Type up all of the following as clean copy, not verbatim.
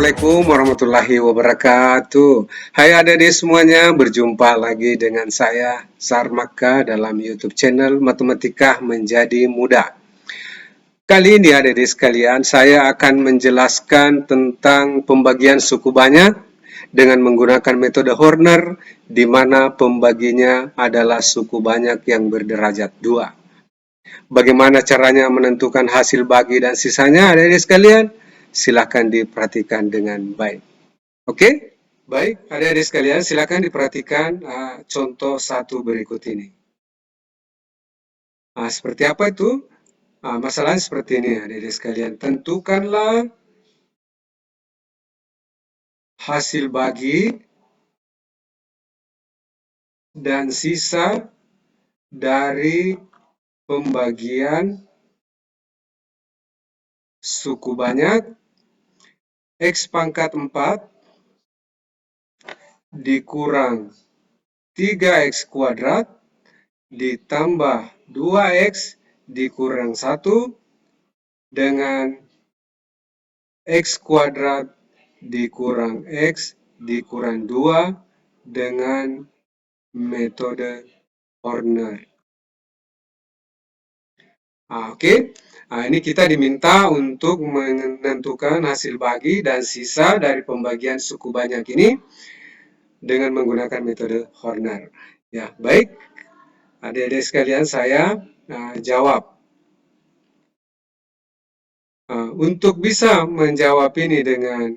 Assalamualaikum warahmatullahi wabarakatuh. Hai adik-adik semuanya, berjumpa lagi dengan saya Sarmaka dalam YouTube channel Matematika Menjadi Mudah. Kali ini adik-adik sekalian, saya akan menjelaskan tentang pembagian suku banyak dengan menggunakan metode Horner, di mana pembaginya adalah suku banyak yang berderajat 2. Bagaimana caranya menentukan hasil bagi dan sisanya, adik-adik sekalian? Silakan diperhatikan dengan baik. Oke? Baik, adik-adik sekalian, silakan diperhatikan contoh satu berikut ini. Seperti apa itu? Masalahnya seperti ini, adik-adik sekalian. Tentukanlah hasil bagi dan sisa dari pembagian suku banyak X pangkat 4 dikurang 3X kuadrat ditambah 2X dikurang 1 dengan X kuadrat dikurang X dikurang 2 dengan metode Horner. Oke. Ini kita diminta untuk menentukan hasil bagi dan sisa dari pembagian suku banyak ini dengan menggunakan metode Horner. Ya, baik. Adik-adik sekalian, saya jawab. Untuk bisa menjawab ini dengan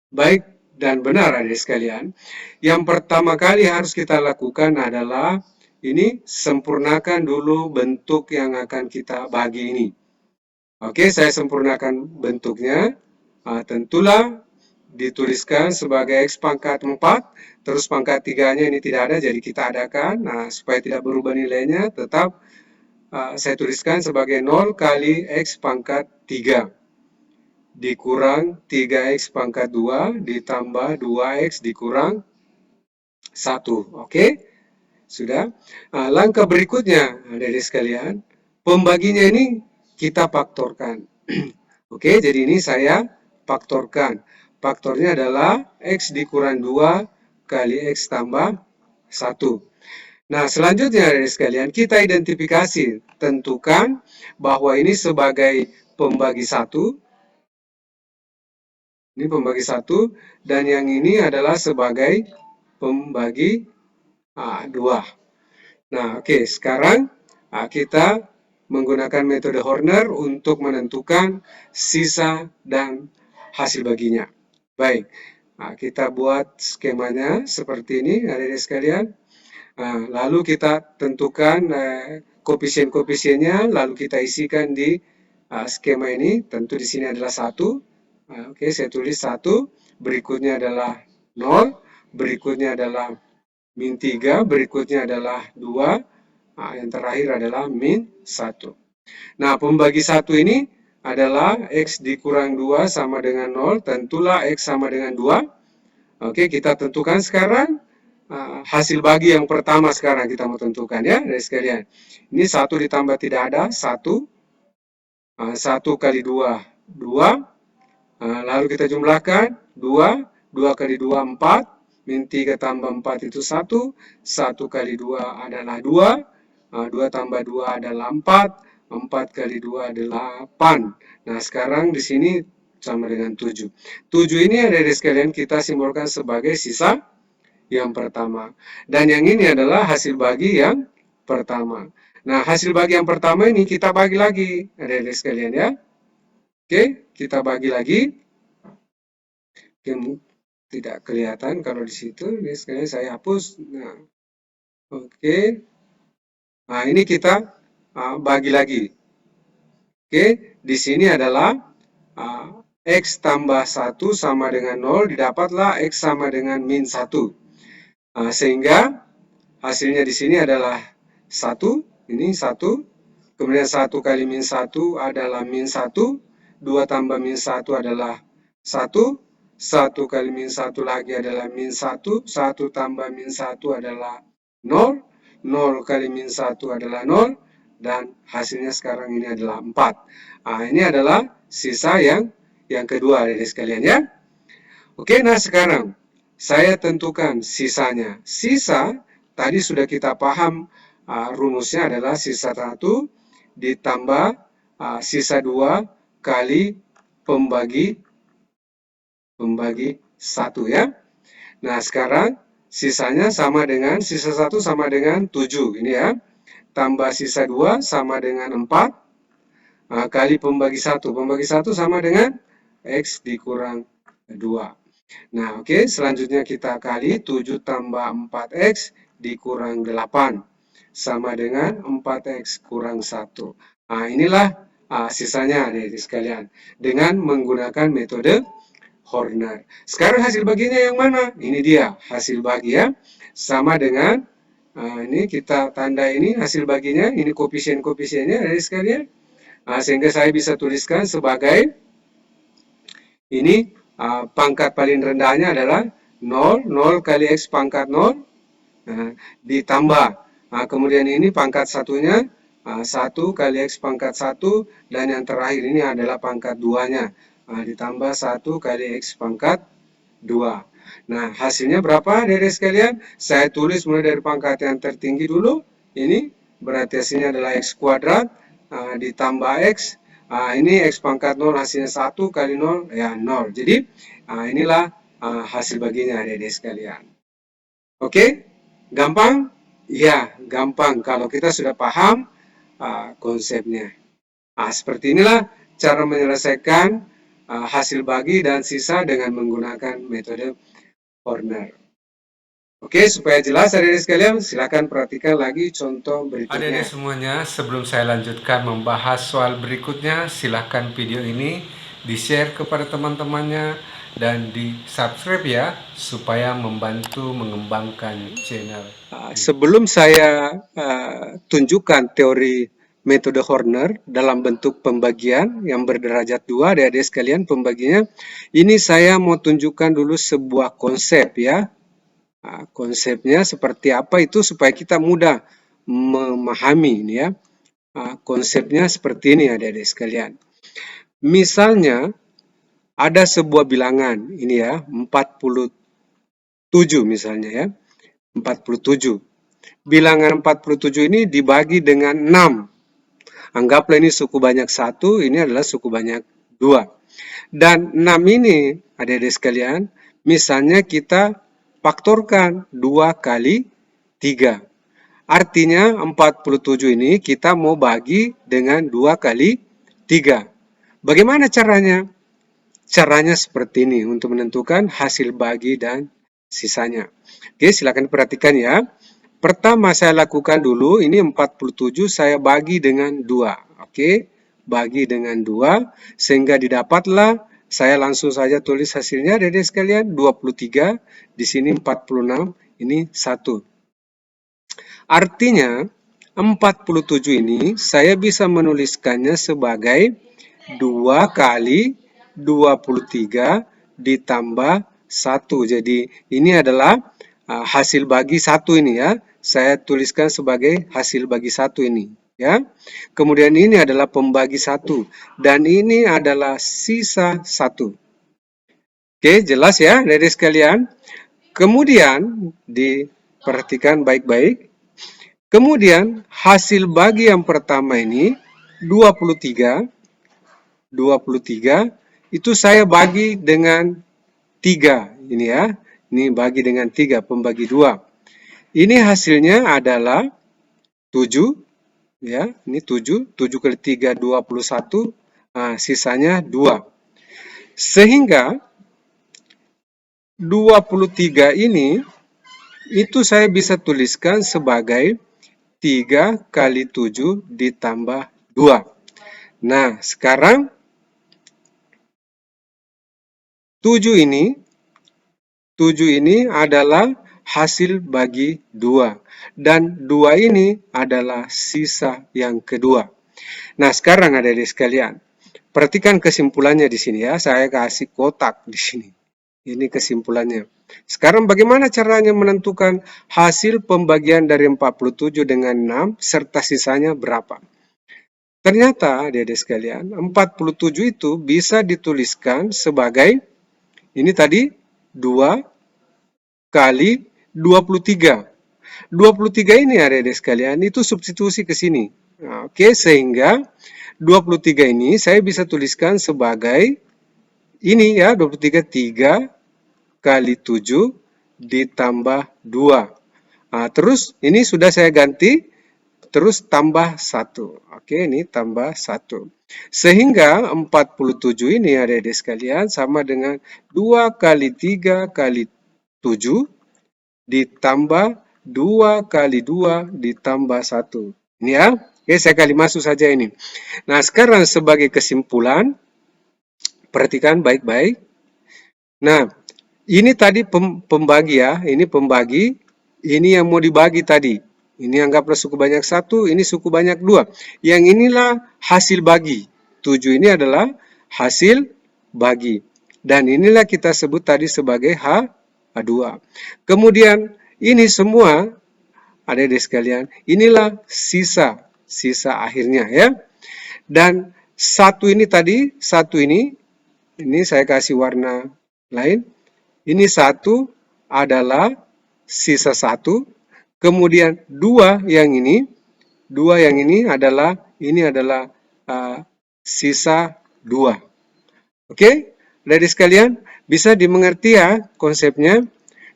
baik dan benar, adik sekalian, yang pertama kali harus kita lakukan adalah ini sempurnakan dulu bentuk yang akan kita bagi ini. Oke, saya sempurnakan bentuknya. Tentulah dituliskan sebagai X pangkat 4, terus pangkat 3-nya ini tidak ada, jadi kita adakan. Supaya tidak berubah nilainya, tetap saya tuliskan sebagai 0 kali X pangkat 3 dikurang 3X pangkat 2 ditambah 2X dikurang 1. Oke? Sudah? Langkah berikutnya, adik-adik sekalian, pembaginya ini kita faktorkan. Oke, jadi ini saya faktorkan. Faktornya adalah X dikurang 2 kali X tambah 1. Nah, selanjutnya adik-adik sekalian, kita identifikasi, tentukan bahwa ini sebagai pembagi 1. Ini pembagi 1, dan yang ini adalah sebagai pembagi 2. Nah, oke, sekarang kita menggunakan metode Horner untuk menentukan sisa dan hasil baginya. Baik, kita buat skemanya seperti ini, adik-adik sekalian. Lalu kita tentukan koefisien-koefisiennya, lalu kita isikan di skema ini. Tentu di sini adalah 1. Oke, saya tulis 1, berikutnya adalah 0, berikutnya adalah min 3, berikutnya adalah 2, yang terakhir adalah min 1. Nah, pembagi 1 ini adalah X dikurang 2 sama dengan 0, tentulah X sama dengan 2. Oke, kita tentukan sekarang hasil bagi yang pertama sekarang kita mau tentukan ya, dari sekalian. Ini 1 ditambah tidak ada, 1. 1 kali 2, 2. Lalu kita jumlahkan, 2. 2 kali 2, 4. Min 3 tambah 4 itu 1, 1 kali 2 adalah 2, 2 tambah 2 adalah 4, 4 kali 2 adalah 8. Nah, sekarang di sini sama dengan 7. 7 ini adik-adik sekalian kita simbolkan sebagai sisa yang pertama. Dan yang ini adalah hasil bagi yang pertama. Nah, hasil bagi yang pertama ini kita bagi lagi, adik-adik sekalian ya. Oke, kita bagi lagi. Tidak kelihatan kalau di situ, ini sekalian saya hapus. Nah, oke. Nah, ini kita bagi lagi. Oke, di sini adalah X tambah 1 sama dengan 0, didapatlah X sama dengan min 1. Sehingga hasilnya di sini adalah 1, ini 1. Kemudian 1 kali min 1 adalah min 1, 2 tambah min 1 adalah 1, 1 kali min 1 lagi adalah min 1, 1 tambah min 1 adalah 0, 0 kali min 1 adalah 0, dan hasilnya sekarang ini adalah 4. Ini adalah sisa yang kedua, adik sekalian ya. Oke, nah sekarang saya tentukan sisanya. Sisa tadi sudah kita paham, rumusnya adalah sisa 1 ditambah sisa 2 kali pembagi pembagi 1 ya. Nah, sekarang sisanya sama dengan sisa 1 sama dengan 7 ini ya. Tambah sisa 2 sama dengan 4 kali pembagi 1. Pembagi 1 sama dengan X dikurang 2. Nah, oke, selanjutnya kita kali 7 tambah 4X dikurang 8 sama dengan 4X kurang 1. Nah, inilah sisanya nih sekalian dengan menggunakan metode Horner. Sekarang hasil baginya yang mana? Ini dia hasil bagi ya. Sama dengan ini kita tanda ini hasil baginya, ini koefisien-koefisiennya dari sekalian. Sehingga saya bisa tuliskan sebagai ini pangkat paling rendahnya adalah 0, 0 kali X pangkat 0, ditambah. Kemudian ini pangkat satunya, 1 kali X pangkat 1, dan yang terakhir ini adalah pangkat 2-nya, ditambah 1 kali X pangkat 2. Nah, hasilnya berapa dari sekalian? Saya tulis mulai dari pangkat yang tertinggi dulu, ini berarti hasilnya adalah X kuadrat, ditambah X, ini X pangkat 0 hasilnya 1 kali 0, ya 0. Jadi, inilah hasil baginya adik-adik sekalian. Oke, gampang? Ya, gampang kalau kita sudah paham konsepnya. Seperti inilah cara menyelesaikan hasil bagi dan sisa dengan menggunakan metode Horner. Oke, supaya jelas adik-adik sekalian, silakan perhatikan lagi contoh berikutnya. Adik-adik semuanya, sebelum saya lanjutkan membahas soal berikutnya, silahkan video ini di-share kepada teman-temannya dan di-subscribe ya, supaya membantu mengembangkan channel. Sebelum saya tunjukkan teori metode Horner dalam bentuk pembagian yang berderajat 2, adik-adik sekalian pembaginya, ini saya mau tunjukkan dulu sebuah konsep ya. Konsepnya seperti apa itu supaya kita mudah memahami ini ya. Konsepnya seperti ini adik-adik sekalian. Misalnya ada sebuah bilangan ini ya, 47 misalnya ya. 47. Bilangan 47 ini dibagi dengan 6. Anggaplah ini suku banyak 1, ini adalah suku banyak 2. Dan 6 ini, adik-adik sekalian, misalnya kita faktorkan 2 kali 3. Artinya 47 ini kita mau bagi dengan 2 kali 3. Bagaimana caranya? Caranya seperti ini untuk menentukan hasil bagi dan sisanya. Oke, silakan perhatikan ya. Pertama saya lakukan dulu, ini 47 saya bagi dengan 2. Oke, bagi dengan 2, sehingga didapatlah, saya langsung saja tulis hasilnya, adik-adik sekalian, 23, di sini 46, ini 1. Artinya, 47 ini saya bisa menuliskannya sebagai 2 kali 23 ditambah 1. Jadi ini adalah hasil bagi 1 ini ya. Saya tuliskan sebagai hasil bagi 1 ini ya. Kemudian ini adalah pembagi 1 dan ini adalah sisa 1. Oke, jelas ya dari sekalian. Kemudian diperhatikan baik-baik. Kemudian hasil bagi yang pertama ini 23 itu saya bagi dengan 3 ini ya. Ini bagi dengan 3, pembagi 2. Ini hasilnya adalah 7 ya. Ini 7 kali 3 21. Sisanya 2. Sehingga 23 ini itu saya bisa tuliskan sebagai 3 kali 7 ditambah 2. Nah, sekarang 7 ini adalah hasil bagi 2. Dan 2 ini adalah sisa yang kedua. Nah, sekarang adik-adik sekalian, perhatikan kesimpulannya di sini ya. Saya kasih kotak di sini. Ini kesimpulannya. Sekarang bagaimana caranya menentukan hasil pembagian dari 47 dengan 6 serta sisanya berapa? Ternyata adik-adik sekalian, 47 itu bisa dituliskan sebagai ini tadi 2 kali 23. 23 ini adik-adik sekalian itu substitusi ke sini. Nah, oke, sehingga 23 ini saya bisa tuliskan sebagai ini ya, 23 3 kali 7 ditambah 2. Nah, terus ini sudah saya ganti terus tambah 1. Oke, ini tambah 1. Sehingga 47 ini adik-adik sekalian sama dengan 2 kali 3 kali 7 ditambah 2 kali 2 ditambah 1. Ini ya. Oke, saya kali masuk saja ini. Nah, sekarang sebagai kesimpulan, perhatikan baik-baik. Nah, ini tadi pembagi ya, ini pembagi, ini yang mau dibagi tadi. Ini anggaplah suku banyak 1, ini suku banyak 2. Yang inilah hasil bagi. 7 ini adalah hasil bagi. Dan inilah kita sebut tadi sebagai H2. Kemudian ini semua, adik-adik sekalian, inilah sisa akhirnya ya. Dan satu ini tadi, satu ini saya kasih warna lain. Ini 1 adalah sisa 1, kemudian 2 yang ini adalah sisa 2. Oke, adik sekalian, bisa dimengerti ya konsepnya.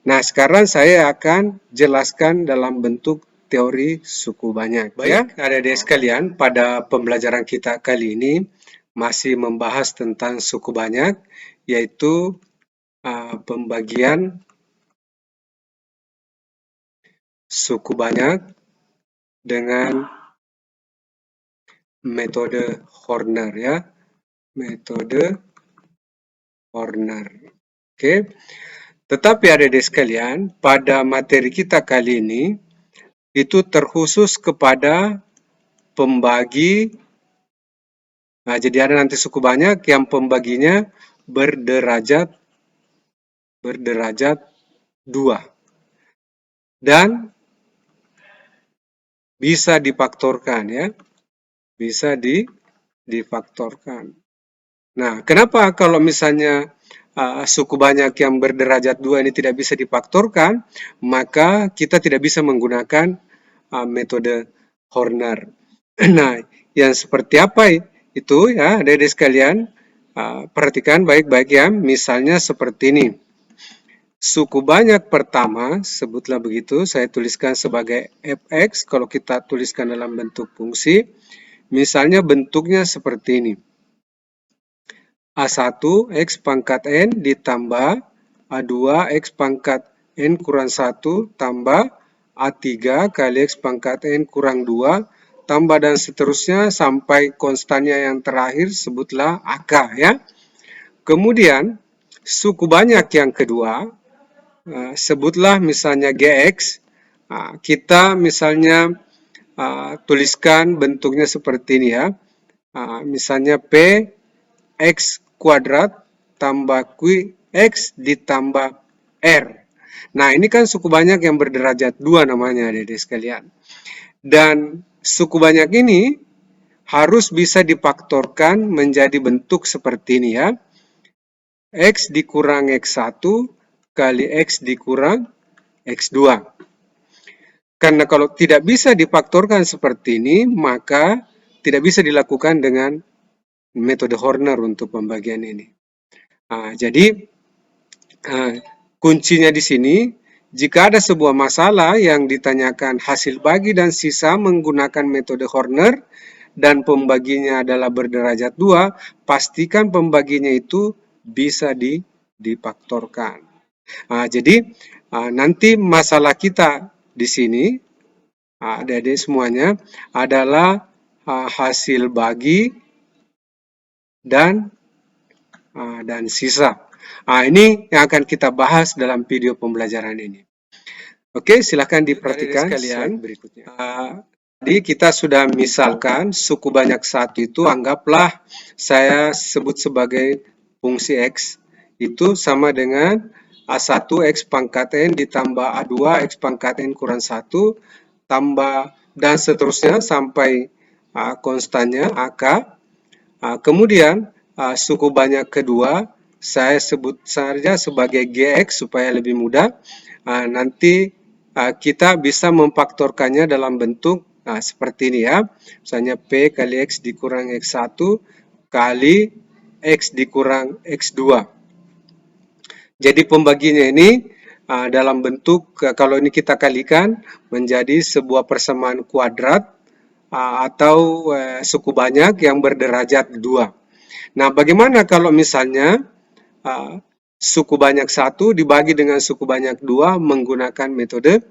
Nah, sekarang saya akan jelaskan dalam bentuk teori suku banyak. Baik, ya, adik-adik sekalian, pada pembelajaran kita kali ini masih membahas tentang suku banyak, yaitu pembagian suku banyak dengan metode Horner ya, metode Horner. Oke, tetapi adik-adik sekalian, pada materi kita kali ini itu terkhusus kepada pembagi. Nah, jadi ada nanti suku banyak yang pembaginya berderajat 2 dan bisa difaktorkan ya, bisa difaktorkan. Nah, kenapa kalau misalnya suku banyak yang berderajat 2 ini tidak bisa difaktorkan, maka kita tidak bisa menggunakan metode Horner. Nah, yang seperti apa itu ya, adik-adik sekalian, perhatikan baik-baik ya, misalnya seperti ini. Suku banyak pertama, sebutlah begitu, saya tuliskan sebagai fx, kalau kita tuliskan dalam bentuk fungsi, misalnya bentuknya seperti ini. A1 X pangkat N ditambah A2 X pangkat N kurang 1 tambah A3 kali X pangkat N kurang 2 tambah dan seterusnya sampai konstannya yang terakhir sebutlah AK ya. Kemudian suku banyak yang kedua, sebutlah misalnya GX, kita misalnya tuliskan bentuknya seperti ini ya, misalnya P X kuadrat tambah QX ditambah R. Nah, ini kan suku banyak yang berderajat 2 namanya adik-adik sekalian. Dan suku banyak ini harus bisa difaktorkan menjadi bentuk seperti ini ya. X dikurang X1 kali X dikurang X2. Karena kalau tidak bisa difaktorkan seperti ini, maka tidak bisa dilakukan dengan metode Horner untuk pembagian ini. Jadi kuncinya di sini, jika ada sebuah masalah yang ditanyakan hasil bagi dan sisa menggunakan metode Horner dan pembaginya adalah berderajat 2, pastikan pembaginya itu bisa difaktorkan. Jadi nanti masalah kita di sini, adik-adik semuanya, adalah hasil bagi dan sisa. Ini yang akan kita bahas dalam video pembelajaran ini. Oke, silakan diperhatikan sekalian berikutnya. Jadi kita sudah misalkan suku banyak 1 itu anggaplah saya sebut sebagai fungsi X. Itu sama dengan A1 X pangkat N ditambah A2 X pangkat N kurang 1 tambah dan seterusnya sampai konstannya AK. Kemudian suku banyak kedua saya sebut saja sebagai GX supaya lebih mudah. Nanti kita bisa memfaktorkannya dalam bentuk seperti ini ya. Misalnya P kali X dikurang X1 kali X dikurang X2. Jadi pembaginya ini dalam bentuk, kalau ini kita kalikan menjadi sebuah persamaan kuadrat atau suku banyak yang berderajat 2. Nah, bagaimana kalau misalnya suku banyak 1 dibagi dengan suku banyak 2 menggunakan metode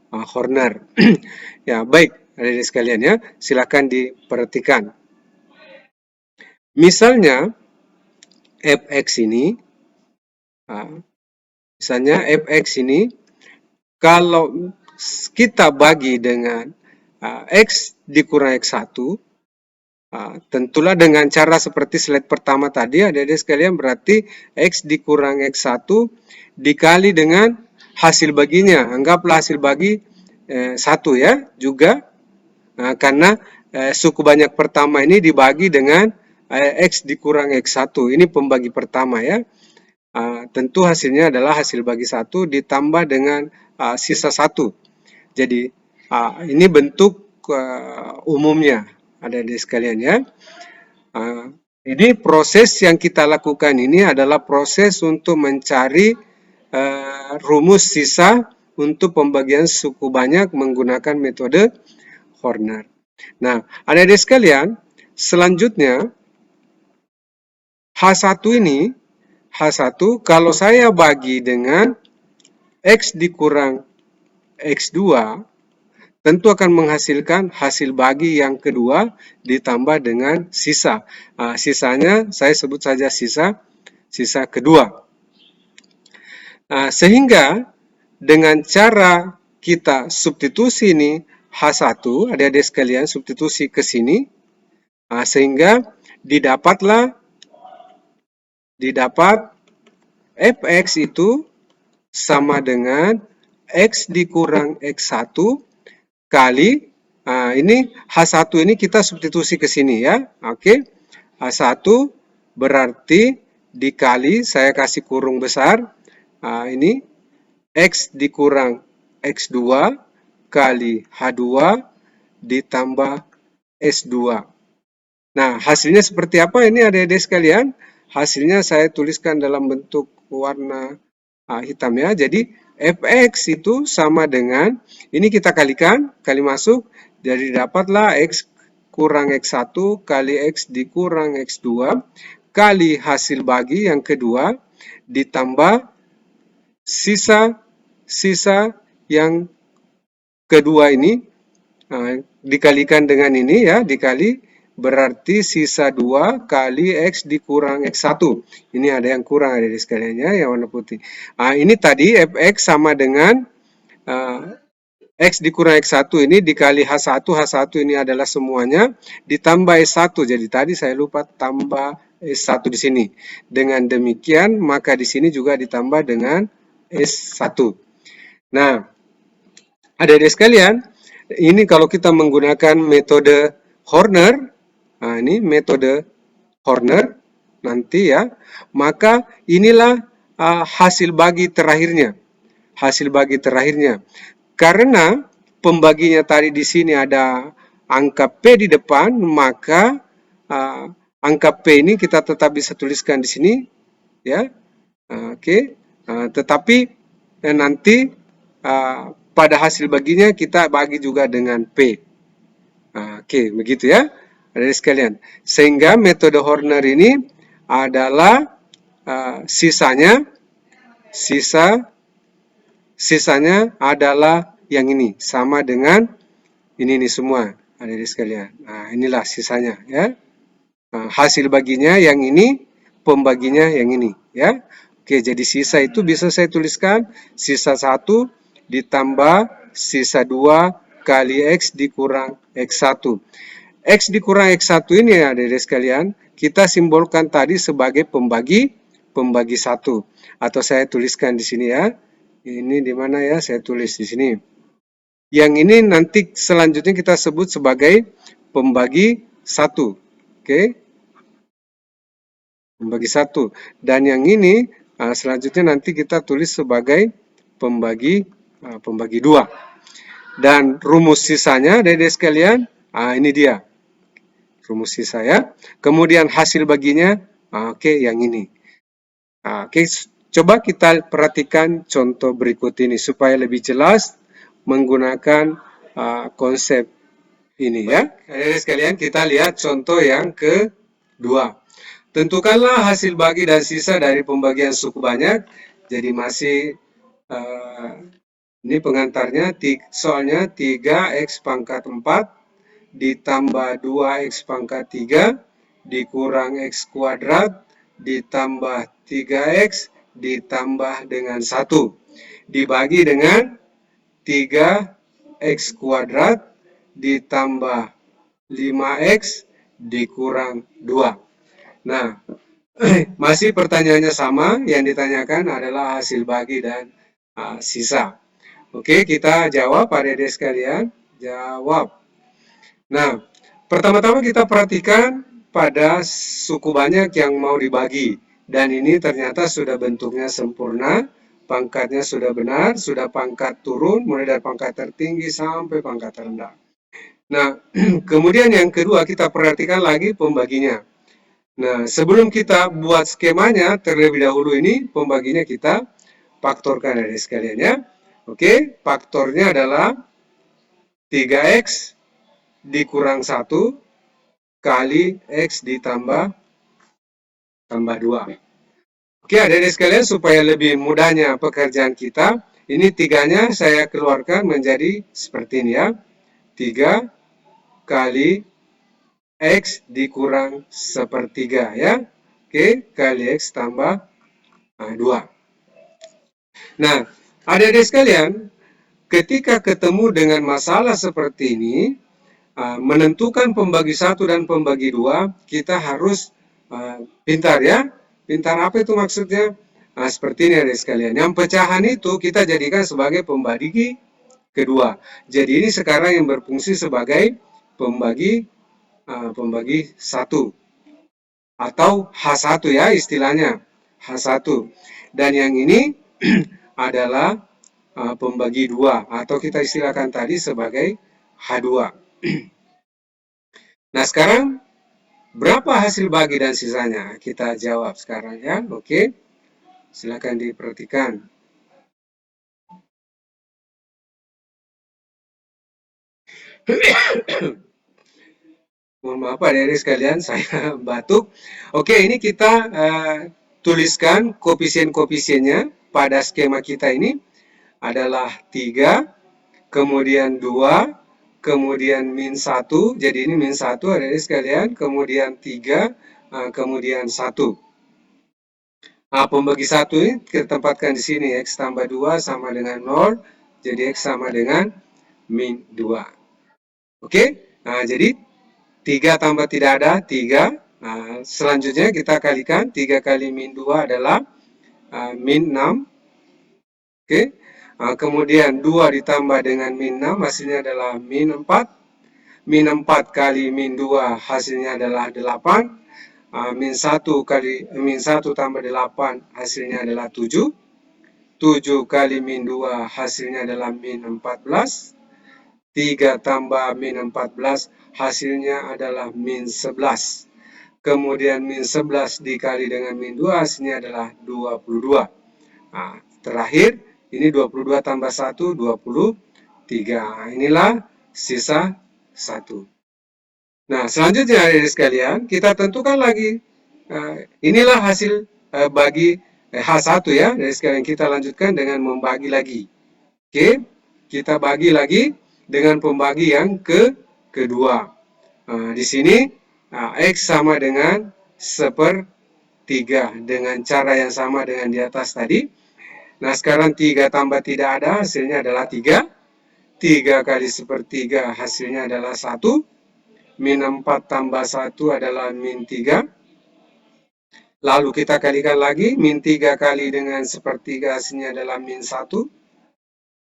Horner? Ya, baik, adik-adik sekalian ya, silakan diperhatikan. Misalnya fx ini, kalau kita bagi dengan X dikurang X1, tentulah dengan cara seperti slide pertama tadi, adik-adik sekalian, berarti X dikurang X1 dikali dengan hasil baginya. Anggaplah hasil bagi 1 ya, juga karena suku banyak pertama ini dibagi dengan X dikurang X1. Ini pembagi pertama ya. Tentu hasilnya adalah hasil bagi 1 ditambah dengan sisa 1. Jadi ini bentuk umumnya, adik-adik sekalian ya. Ini proses yang kita lakukan ini adalah proses untuk mencari rumus sisa untuk pembagian suku banyak menggunakan metode Horner. Nah, adik-adik sekalian, selanjutnya H1 ini, H1 kalau saya bagi dengan X dikurang X2, tentu akan menghasilkan hasil bagi yang kedua ditambah dengan sisa. Sisanya saya sebut saja sisa kedua. Sehingga dengan cara kita substitusi ini H1, adik-adik sekalian, substitusi ke sini, sehingga didapat fx itu sama dengan X dikurang X1 kali, ini H1 ini kita substitusi ke sini ya, oke. H1 berarti dikali, saya kasih kurung besar, ini X dikurang X2 kali H2 ditambah S2. Nah, hasilnya seperti apa ini adik-adik sekalian? Hasilnya saya tuliskan dalam bentuk warna hitam ya. Jadi fx itu sama dengan, ini kita kalikan, kali masuk, jadi dapatlah x kurang x1 kali x dikurang x2 kali hasil bagi yang kedua ditambah sisa yang kedua ini dikalikan dengan ini ya, dikali berarti sisa 2 kali X dikurang X1. Ini ada yang kurang ada di sekalian ya, yang warna putih. Ini tadi fx sama dengan X dikurang X1 ini dikali H1. H1 ini adalah semuanya ditambah S1. Jadi tadi saya lupa tambah S1 di sini. Dengan demikian maka di sini juga ditambah dengan S1. Nah, adik-adik sekalian, ini kalau kita menggunakan metode Horner, ini metode Horner nanti ya, maka inilah hasil bagi terakhirnya. Hasil bagi terakhirnya. Karena pembaginya tadi di sini ada angka P di depan, maka angka P ini kita tetap bisa tuliskan di sini ya. Oke. Tetapi nanti pada hasil baginya kita bagi juga dengan P. Oke, begitu ya, adik sekalian. Sehingga metode Horner ini adalah sisanya adalah yang ini, sama dengan ini semua, adik sekalian. Nah, inilah sisanya ya. Hasil baginya yang ini, pembaginya yang ini ya. Oke, jadi sisa itu bisa saya tuliskan sisa 1 ditambah sisa 2 kali X dikurang X1. X dikurang X1 ini ya adik-adik sekalian, kita simbolkan tadi sebagai pembagi 1. Atau saya tuliskan di sini ya. Ini di mana ya? Saya tulis di sini. Yang ini nanti selanjutnya kita sebut sebagai pembagi 1. Oke. Pembagi 1. Dan yang ini selanjutnya nanti kita tulis sebagai pembagi 2. Dan rumus sisanya, adik-adik sekalian, ini dia rumus sisa ya. Kemudian hasil baginya, oke, yang ini. Oke, coba kita perhatikan contoh berikut ini supaya lebih jelas menggunakan konsep ini ya. Adik-adik sekalian, kita lihat contoh yang kedua. Tentukanlah hasil bagi dan sisa dari pembagian suku banyak. Jadi masih ini pengantarnya, soalnya 3x pangkat 4 ditambah 2x pangkat 3 dikurang x kuadrat ditambah 3x ditambah dengan 1 dibagi dengan 3x kuadrat ditambah 5x dikurang 2. Nah, masih pertanyaannya sama, yang ditanyakan adalah hasil bagi dan sisa. Oke, kita jawab adik-adik sekalian, jawab. Nah, pertama-tama kita perhatikan pada suku banyak yang mau dibagi. Dan ini ternyata sudah bentuknya sempurna, pangkatnya sudah benar, sudah pangkat turun, mulai dari pangkat tertinggi sampai pangkat terendah. Nah, kemudian yang kedua kita perhatikan lagi pembaginya. Nah, sebelum kita buat skemanya, terlebih dahulu ini pembaginya kita faktorkan adik sekalian ya. Oke, faktornya adalah 3x dikurang 1 kali x ditambah 2. Oke, adik-adik sekalian, supaya lebih mudahnya pekerjaan kita, ini 3-nya saya keluarkan menjadi seperti ini ya. 3 kali x dikurang sepertiga ya. Oke, kali x tambah 2. Nah, adik-adik sekalian, ketika ketemu dengan masalah seperti ini, menentukan pembagi 1 dan pembagi 2, kita harus pintar ya. Pintar apa itu maksudnya? Nah, seperti ini adik sekalian. Yang pecahan itu kita jadikan sebagai pembagi kedua. Jadi ini sekarang yang berfungsi sebagai pembagi 1 atau H1 ya istilahnya, H1. Dan yang ini adalah pembagi 2 atau kita istilahkan tadi sebagai H2. Nah, sekarang berapa hasil bagi dan sisanya? Kita jawab sekarang ya. Oke. Silakan diperhatikan. Mohon maaf adik-adik sekalian, saya batuk. Oke, ini kita tuliskan koefisien-koefisiennya pada skema kita ini adalah 3, kemudian 2, kemudian min 1, jadi ini min 1 adik-adik sekalian, kemudian 3, kemudian 1. Nah, pembagi 1 ini kita tempatkan di sini, x tambah 2 sama dengan 0, jadi x sama dengan min 2. Oke, nah jadi 3 tambah tidak ada, 3. Nah, selanjutnya kita kalikan, 3 kali min 2 adalah min 6. Oke, nah, kemudian 2 ditambah dengan min 6, hasilnya adalah min 4. Min 4 kali min 2, hasilnya adalah 8. Min 1 kali min 1 tambah 8, hasilnya adalah 7. 7 kali min 2, hasilnya adalah min 14. 3 tambah min 14, hasilnya adalah min 11. Kemudian min 11 dikali dengan min 2, hasilnya adalah 22. Nah, terakhir, ini 22 tambah 1, 23. Inilah sisa 1. Nah, selanjutnya adik sekalian, kita tentukan lagi. Inilah hasil bagi H1 ya. Adik sekalian, kita lanjutkan dengan membagi lagi. Oke, kita bagi lagi dengan pembagi yang kedua. Di sini X sama dengan sepertiga dengan cara yang sama dengan di atas tadi. Nah, sekarang 3 tambah tidak ada, hasilnya adalah 3. 3 kali sepertiga, hasilnya adalah 1. Min 4 tambah 1 adalah min 3. Lalu kita kalikan lagi, min 3 kali dengan sepertiga, hasilnya adalah min 1.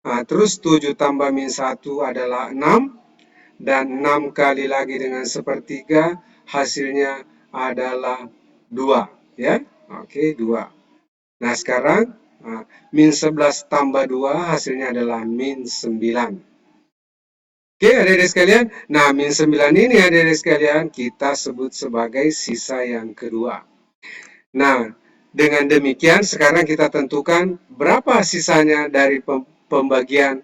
Nah, terus 7 tambah min 1 adalah 6. Dan 6 kali lagi dengan sepertiga, hasilnya adalah 2. ya. Oke, 2. Nah, sekarang min 11 tambah 2 hasilnya adalah min 9. Oke, adik-adik sekalian. Nah, min 9 ini adik-adik sekalian kita sebut sebagai sisa yang kedua. Nah, dengan demikian sekarang kita tentukan berapa sisanya dari pembagian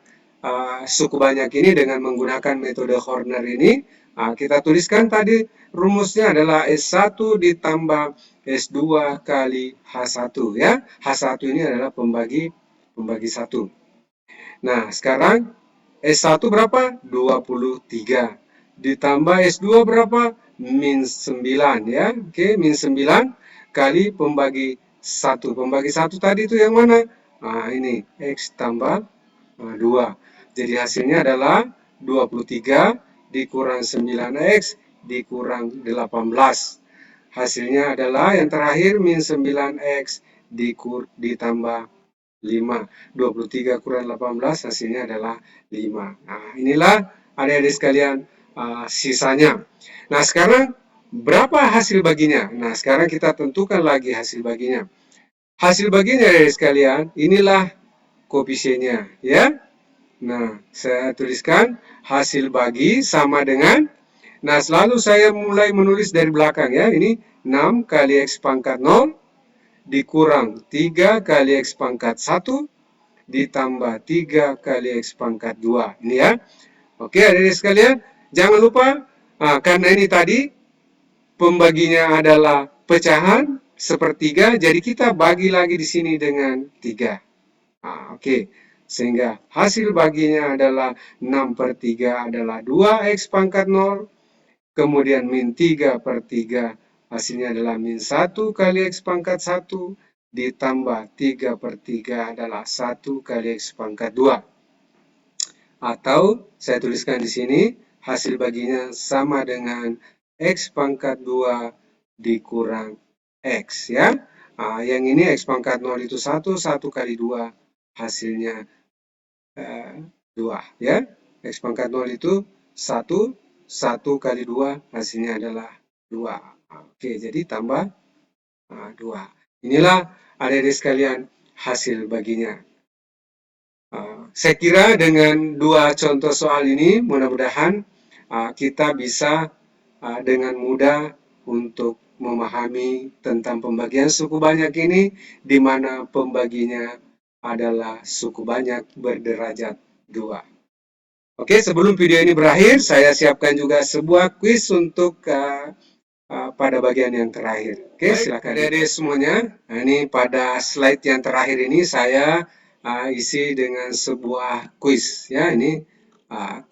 suku banyak ini dengan menggunakan metode Horner ini. Kita tuliskan tadi rumusnya adalah S1 ditambah S2 kali H1 ya. H1 ini adalah pembagi 1. Nah, sekarang S1 berapa? 23. Ditambah S2 berapa? Min 9 ya. Oke, min 9 kali pembagi 1. Pembagi 1 tadi itu yang mana? Nah, ini X tambah 2. Jadi hasilnya adalah 23 dikurang 9X dikurang 18. Hasilnya adalah yang terakhir min 9X ditambah 5. 23 kurang 18 hasilnya adalah 5. Nah, inilah adik-adik sekalian sisanya. Nah, sekarang berapa hasil baginya? Nah, sekarang kita tentukan lagi hasil baginya. Hasil baginya adik-adik sekalian, inilah koefisiennya, ya. Nah, saya tuliskan hasil bagi sama dengan, nah selalu saya mulai menulis dari belakang ya, ini 6 kali X pangkat 0 dikurang 3 kali X pangkat 1 ditambah 3 kali X pangkat 2. Ini ya. Oke adik-adik sekalian, jangan lupa, karena ini tadi pembaginya adalah pecahan sepertiga, jadi kita bagi lagi di sini dengan 3. Oke. Sehingga hasil baginya adalah 6/3 adalah 2X pangkat 0, kemudian min 3/3 hasilnya adalah min 1 kali X pangkat 1, ditambah 3/3 adalah 1 kali X pangkat 2. Atau saya tuliskan di sini, hasil baginya sama dengan X pangkat 2 dikurang X ya. Yang ini X pangkat 0 itu 1, 1 kali 2 hasilnya 2 ya. X pangkat 0 itu 1, 1 kali 2 hasilnya adalah 2. Oke, jadi tambah 2. Inilah adik-adik sekalian hasil baginya. Saya kira dengan 2 contoh soal ini mudah-mudahan kita bisa dengan mudah untuk memahami tentang pembagian suku banyak ini, di mana pembaginya adalah suku banyak berderajat 2. Oke, sebelum video ini berakhir, saya siapkan juga sebuah kuis untuk pada bagian yang terakhir. Oke, silakan adik-adik semuanya. Nah, ini pada slide yang terakhir ini saya isi dengan sebuah kuis. Ya, ini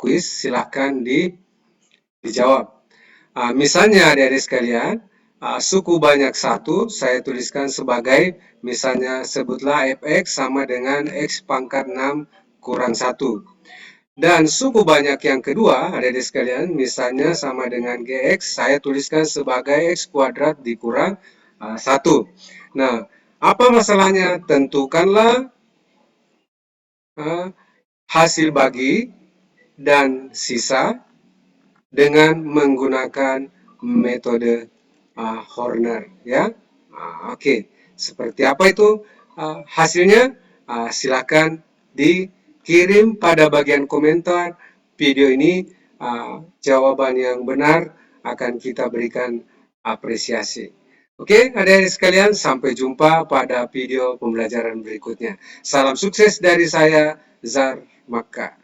kuis, silakan dijawab. Misalnya adik-adik sekalian, suku banyak 1 saya tuliskan sebagai, misalnya sebutlah fx sama dengan x pangkat 6 kurang 1. Dan suku banyak yang kedua, adik-adik sekalian, misalnya sama dengan gx, saya tuliskan sebagai x kuadrat dikurang 1. Nah, apa masalahnya? Tentukanlah hasil bagi dan sisa dengan menggunakan metode Horner ya. Oke, seperti apa itu hasilnya? Silakan dikirim pada bagian komentar video ini. Jawaban yang benar akan kita berikan apresiasi. Oke, adik-adik sekalian, sampai jumpa pada video pembelajaran berikutnya. Salam sukses dari saya, Zar Maka.